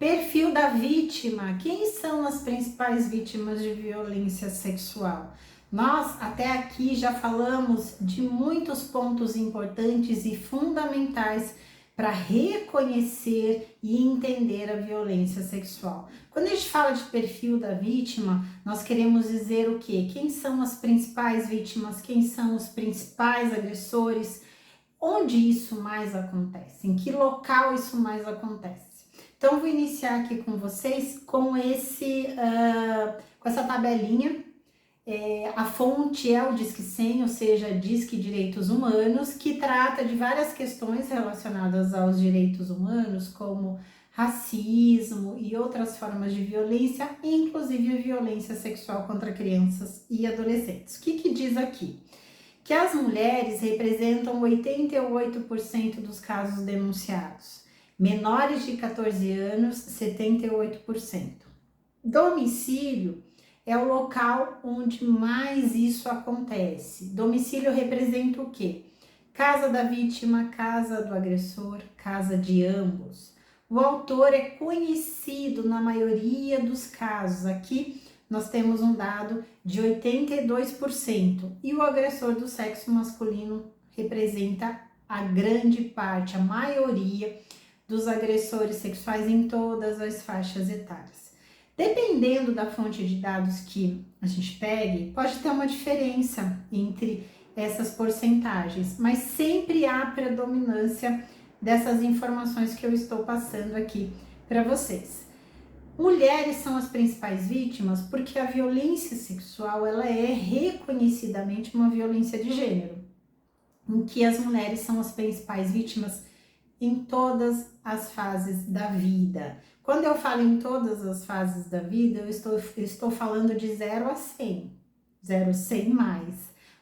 Perfil da vítima. Quem são as principais vítimas de violência sexual? Nós até aqui já falamos de muitos pontos importantes e fundamentais para reconhecer e entender a violência sexual. Quando a gente fala de perfil da vítima, nós queremos dizer o quê? Quem são as principais vítimas? Quem são os principais agressores? Onde isso mais acontece? Em que local isso mais acontece? Então, vou iniciar aqui com vocês com com essa tabelinha. A fonte é o Disque 100, ou seja, Disque Direitos Humanos, que trata de várias questões relacionadas aos direitos humanos, como racismo e outras formas de violência, inclusive a violência sexual contra crianças e adolescentes. O que diz aqui? Que as mulheres representam 88% dos casos denunciados. Menores de 14 anos, 78%. Domicílio é o local onde mais isso acontece. Domicílio representa o quê? Casa da vítima, casa do agressor, casa de ambos. O autor é conhecido na maioria dos casos. Aqui nós temos um dado de 82%. E o agressor do sexo masculino representa a grande parte, a maioria dos agressores sexuais em todas as faixas etárias. Dependendo da fonte de dados que a gente pegue, pode ter uma diferença entre essas porcentagens, mas sempre há predominância dessas informações que eu estou passando aqui para vocês. Mulheres são as principais vítimas porque a violência sexual ela é reconhecidamente uma violência de gênero, em que as mulheres são as principais vítimas em todas as fases da vida. Quando eu falo em todas as fases da vida, eu estou falando de 0 a 100, 0 a 100 mais,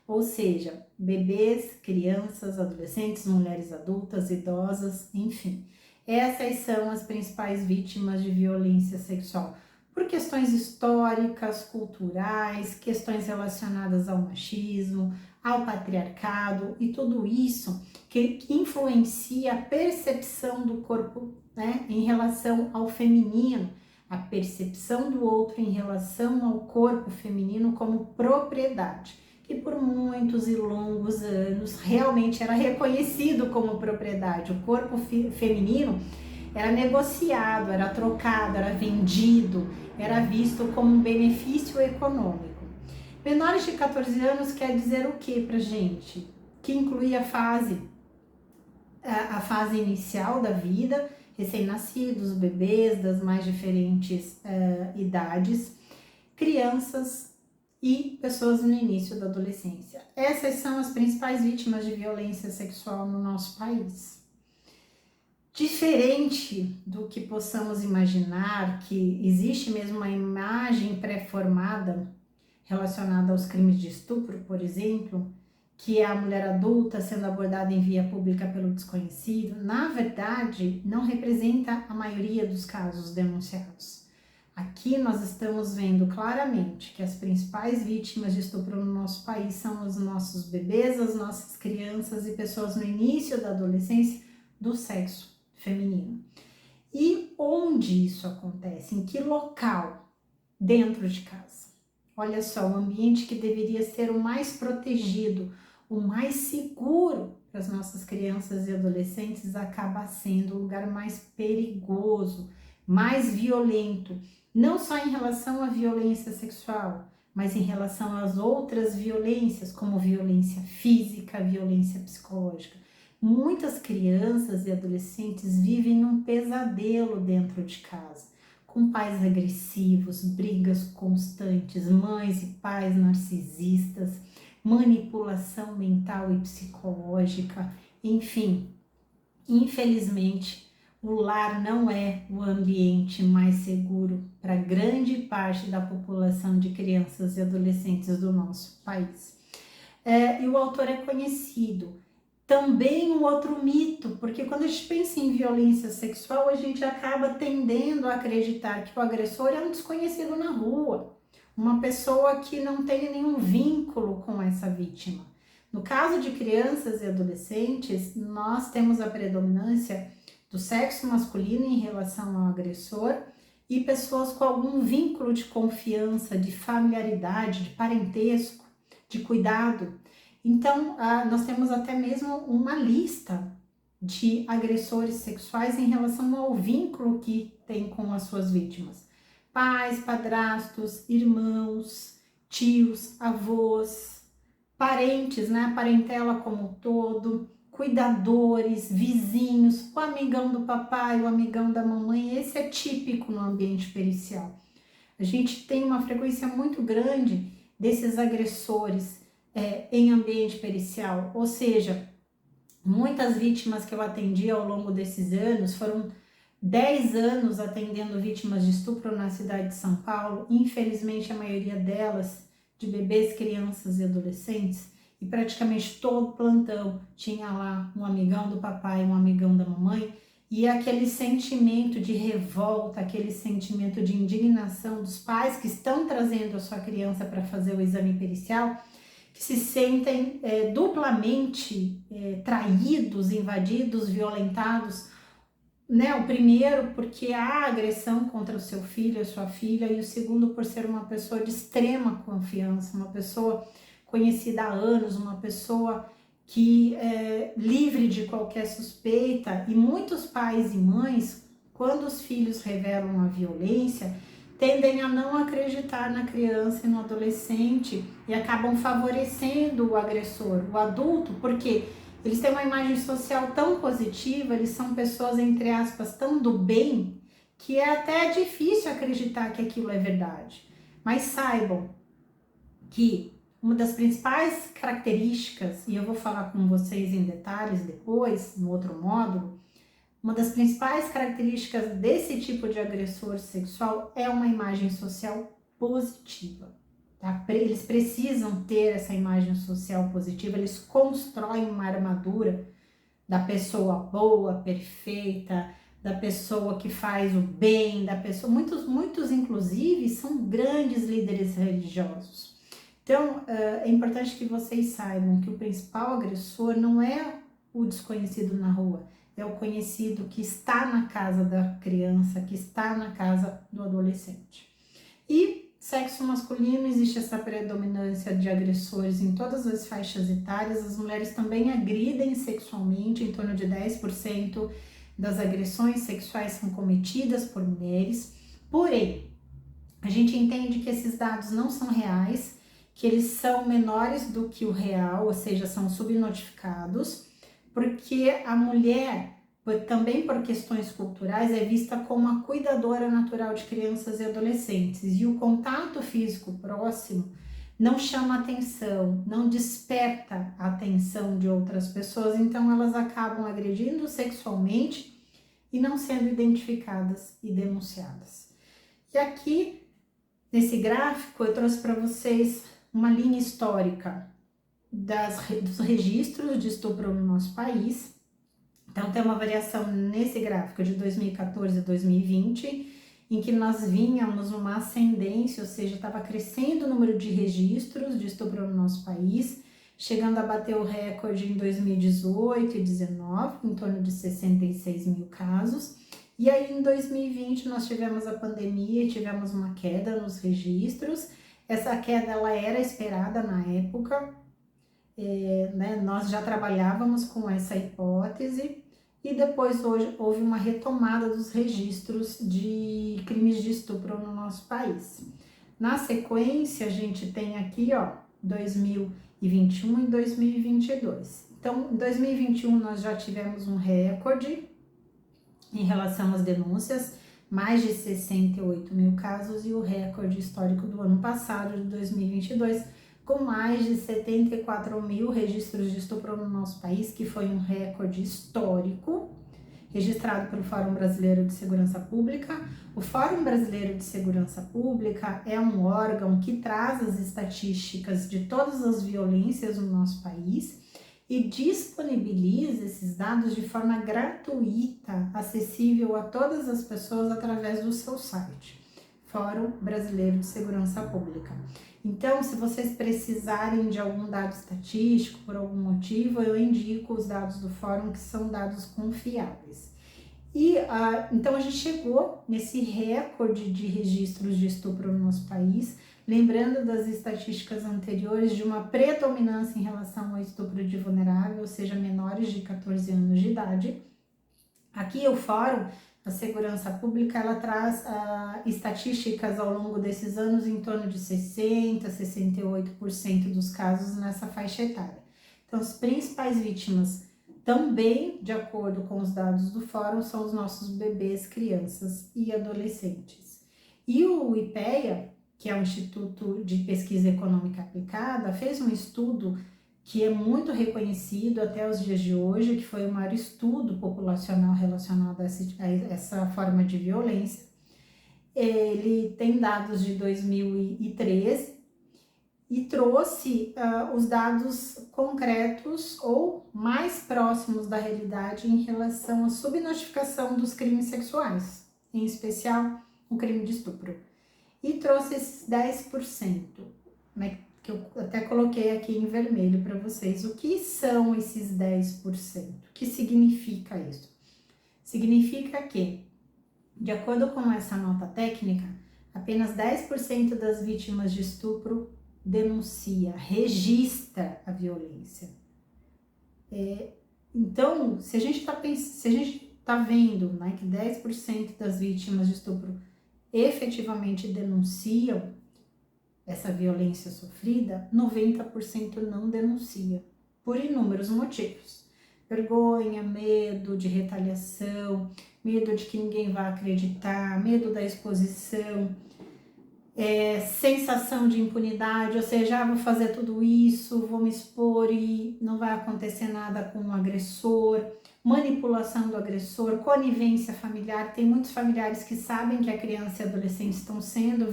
ou seja, bebês, crianças, adolescentes, mulheres adultas, idosas, enfim. Essas são as principais vítimas de violência sexual, por questões históricas, culturais, questões relacionadas ao machismo, ao patriarcado e tudo isso que influencia a percepção do corpo, né, em relação ao feminino, a percepção do outro em relação ao corpo feminino como propriedade, que por muitos e longos anos realmente era reconhecido como propriedade. O corpo feminino era negociado, era trocado, era vendido, era visto como um benefício econômico. Menores de 14 anos quer dizer o que pra gente? Que inclui a fase inicial da vida, recém-nascidos, bebês das mais diferentes idades, crianças e pessoas no início da adolescência. Essas são as principais vítimas de violência sexual no nosso país. Diferente do que possamos imaginar, que existe mesmo uma imagem pré-formada relacionada aos crimes de estupro, por exemplo, que é a mulher adulta sendo abordada em via pública pelo desconhecido, na verdade, não representa a maioria dos casos denunciados. Aqui nós estamos vendo claramente que as principais vítimas de estupro no nosso país são os nossos bebês, as nossas crianças e pessoas no início da adolescência do sexo feminino. E onde isso acontece? Em que local? Dentro de casa. Olha só, o ambiente que deveria ser o mais protegido, o mais seguro para as nossas crianças e adolescentes acaba sendo o lugar mais perigoso, mais violento, não só em relação à violência sexual, mas em relação às outras violências, como violência física, violência psicológica. Muitas crianças e adolescentes vivem num pesadelo dentro de casa, com pais agressivos, brigas constantes, mães e pais narcisistas, manipulação mental e psicológica, enfim. Infelizmente, o lar não é o ambiente mais seguro para grande parte da população de crianças e adolescentes do nosso país. E o autor é conhecido. Também um outro mito, porque quando a gente pensa em violência sexual, a gente acaba tendendo a acreditar que o agressor é um desconhecido na rua, uma pessoa que não tem nenhum vínculo com essa vítima. No caso de crianças e adolescentes, nós temos a predominância do sexo masculino em relação ao agressor e pessoas com algum vínculo de confiança, de familiaridade, de parentesco, de cuidado. Então, nós temos até mesmo uma lista de agressores sexuais em relação ao vínculo que tem com as suas vítimas. Pais, padrastos, irmãos, tios, avós, parentes, né? A parentela como um todo, cuidadores, vizinhos, o amigão do papai, o amigão da mamãe. Esse é típico no ambiente pericial. A gente tem uma frequência muito grande desses agressores em ambiente pericial, ou seja, muitas vítimas que eu atendi ao longo desses anos, foram 10 anos atendendo vítimas de estupro na cidade de São Paulo, infelizmente a maioria delas de bebês, crianças e adolescentes, e praticamente todo plantão tinha lá um amigão do papai, um amigão da mamãe, e aquele sentimento de revolta, aquele sentimento de indignação dos pais que estão trazendo a sua criança para fazer o exame pericial, que se sentem duplamente traídos, invadidos, violentados, né? O primeiro porque há agressão contra o seu filho, a sua filha, e o segundo por ser uma pessoa de extrema confiança, uma pessoa conhecida há anos, uma pessoa que é livre de qualquer suspeita. E muitos pais e mães, quando os filhos revelam a violência, tendem a não acreditar na criança e no adolescente e acabam favorecendo o agressor, o adulto, porque eles têm uma imagem social tão positiva, eles são pessoas, entre aspas, tão do bem, que é até difícil acreditar que aquilo é verdade. Mas saibam que uma das principais características, e eu vou falar com vocês em detalhes depois, no outro módulo, uma das principais características desse tipo de agressor sexual é uma imagem social positiva. Tá? Eles precisam ter essa imagem social positiva, eles constroem uma armadura da pessoa boa, perfeita, da pessoa que faz o bem, da pessoa. Muitos inclusive, são grandes líderes religiosos. Então, é importante que vocês saibam que o principal agressor não é o desconhecido na rua, é o conhecido que está na casa da criança, que está na casa do adolescente. E sexo masculino, existe essa predominância de agressores em todas as faixas etárias. As mulheres também agridem sexualmente, em torno de 10% das agressões sexuais são cometidas por mulheres. Porém, a gente entende que esses dados não são reais, que eles são menores do que o real, ou seja, são subnotificados, porque a mulher, também por questões culturais, é vista como a cuidadora natural de crianças e adolescentes, e o contato físico próximo não chama atenção, não desperta a atenção de outras pessoas, então elas acabam agredindo sexualmente e não sendo identificadas e denunciadas. E aqui, nesse gráfico, eu trouxe para vocês uma linha histórica dos registros de estupro no nosso país. Então, tem uma variação nesse gráfico de 2014 a 2020, em que nós vínhamos uma ascendência, ou seja, estava crescendo o número de registros de estupro no nosso país, chegando a bater o recorde em 2018 e 2019, em torno de 66 mil casos. E aí, em 2020, nós tivemos a pandemia e tivemos uma queda nos registros. Essa queda, ela era esperada na época, né? Nós já trabalhávamos com essa hipótese e depois hoje houve uma retomada dos registros de crimes de estupro no nosso país. Na sequência, a gente tem aqui, ó, 2021 e 2022. Então, em 2021 nós já tivemos um recorde em relação às denúncias, mais de 68 mil casos, e o recorde histórico do ano passado, de 2022, com mais de 74 mil registros de estupro no nosso país, que foi um recorde histórico, registrado pelo Fórum Brasileiro de Segurança Pública. O Fórum Brasileiro de Segurança Pública é um órgão que traz as estatísticas de todas as violências no nosso país e disponibiliza esses dados de forma gratuita, acessível a todas as pessoas através do seu site, Fórum Brasileiro de Segurança Pública. Então, se vocês precisarem de algum dado estatístico por algum motivo, eu indico os dados do fórum, que são dados confiáveis. Então a gente chegou nesse recorde de registros de estupro no nosso país, lembrando das estatísticas anteriores de uma predominância em relação ao estupro de vulnerável, ou seja, menores de 14 anos de idade. Aqui o Fórum da Segurança Pública, ela traz estatísticas ao longo desses anos em torno de 60%, 68% dos casos nessa faixa etária. Então, as principais vítimas também, de acordo com os dados do Fórum, são os nossos bebês, crianças e adolescentes. E o IPEA, que é o Instituto de Pesquisa Econômica Aplicada, fez um estudo que é muito reconhecido até os dias de hoje, que foi o maior estudo populacional relacionado a essa forma de violência. Ele tem dados de 2013 e trouxe os dados concretos ou mais próximos da realidade em relação à subnotificação dos crimes sexuais, em especial o crime de estupro. E trouxe esses 10%, né, que eu até coloquei aqui em vermelho para vocês. O que são esses 10%? O que significa isso? Significa que, de acordo com essa nota técnica, apenas 10% das vítimas de estupro denuncia, registra a violência. Então, se a gente está vendo, né, que 10% das vítimas de estupro efetivamente denunciam essa violência sofrida, 90% não denuncia, por inúmeros motivos. Vergonha, medo de retaliação, medo de que ninguém vá acreditar, medo da exposição, sensação de impunidade, ou seja, vou fazer tudo isso, vou me expor e não vai acontecer nada com o agressor, manipulação do agressor, conivência familiar. Tem muitos familiares que sabem que a criança e adolescente estão sendo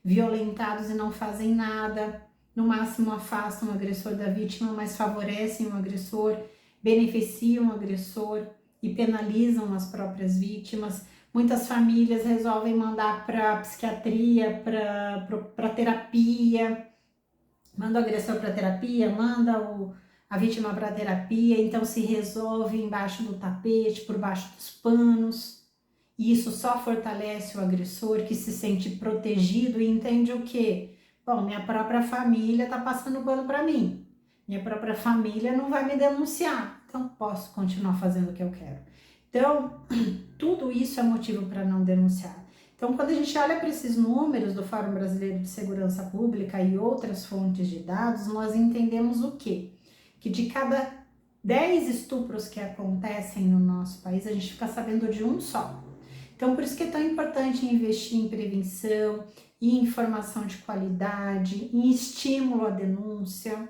violentados e não fazem nada, no máximo afastam o agressor da vítima, mas favorecem o agressor, beneficiam o agressor e penalizam as próprias vítimas. Muitas famílias resolvem mandar para psiquiatria, para terapia, manda o agressor para terapia, manda a vítima para terapia, então se resolve embaixo do tapete, por baixo dos panos. E isso só fortalece o agressor, que se sente protegido e entende o quê? Bom, minha própria família está passando pano para mim. Minha própria família não vai me denunciar, então posso continuar fazendo o que eu quero. Então, tudo isso é motivo para não denunciar. Então, quando a gente olha para esses números do Fórum Brasileiro de Segurança Pública e outras fontes de dados, nós entendemos o quê? Que de cada 10 estupros que acontecem no nosso país, a gente fica sabendo de um só. Então, por isso que é tão importante investir em prevenção, em informação de qualidade, em estímulo à denúncia,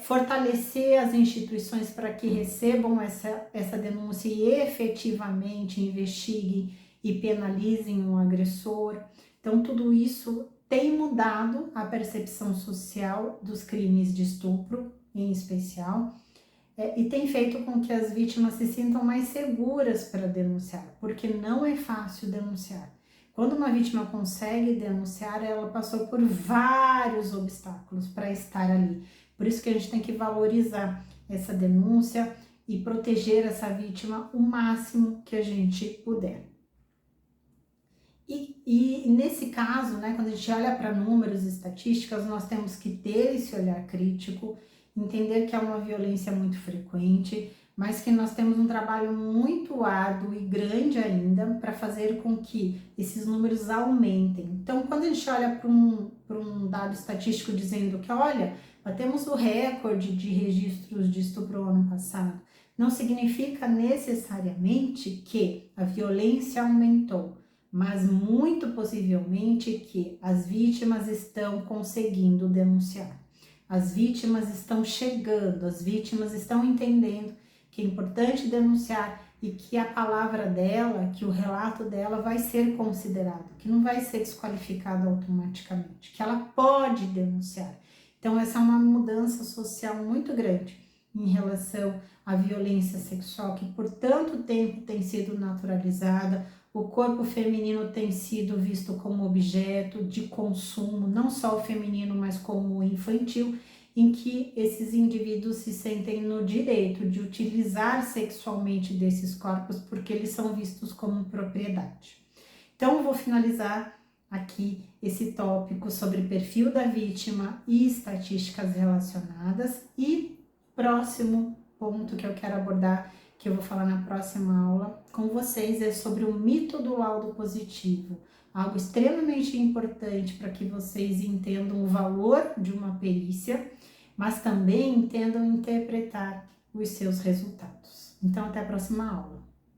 fortalecer as instituições para que recebam essa denúncia e efetivamente investiguem e penalizem um agressor. Então, tudo isso tem mudado a percepção social dos crimes de estupro, em especial, e tem feito com que as vítimas se sintam mais seguras para denunciar, porque não é fácil denunciar. Quando uma vítima consegue denunciar, ela passou por vários obstáculos para estar ali. Por isso que a gente tem que valorizar essa denúncia e proteger essa vítima o máximo que a gente puder. E nesse caso, né, quando a gente olha para números e estatísticas, nós temos que ter esse olhar crítico, entender que é uma violência muito frequente, mas que nós temos um trabalho muito árduo e grande ainda para fazer com que esses números aumentem. Então, quando a gente olha para um dado estatístico dizendo que, olha, batemos o recorde de registros de estupro ano passado, não significa necessariamente que a violência aumentou, mas muito possivelmente que as vítimas estão conseguindo denunciar. As vítimas estão chegando, as vítimas estão entendendo que é importante denunciar e que a palavra dela, que o relato dela vai ser considerado, que não vai ser desqualificado automaticamente, que ela pode denunciar. Então, essa é uma mudança social muito grande em relação à violência sexual, que por tanto tempo tem sido naturalizada. O corpo feminino tem sido visto como objeto de consumo, não só o feminino, mas como o infantil. em que esses indivíduos se sentem no direito de utilizar sexualmente desses corpos porque eles são vistos como propriedade. Então, eu vou finalizar aqui esse tópico sobre perfil da vítima e estatísticas relacionadas, e próximo ponto que eu quero abordar, que eu vou falar na próxima aula com vocês, é sobre o mito do laudo positivo, algo extremamente importante para que vocês entendam o valor de uma perícia, mas também entendam interpretar os seus resultados. Então, até a próxima aula.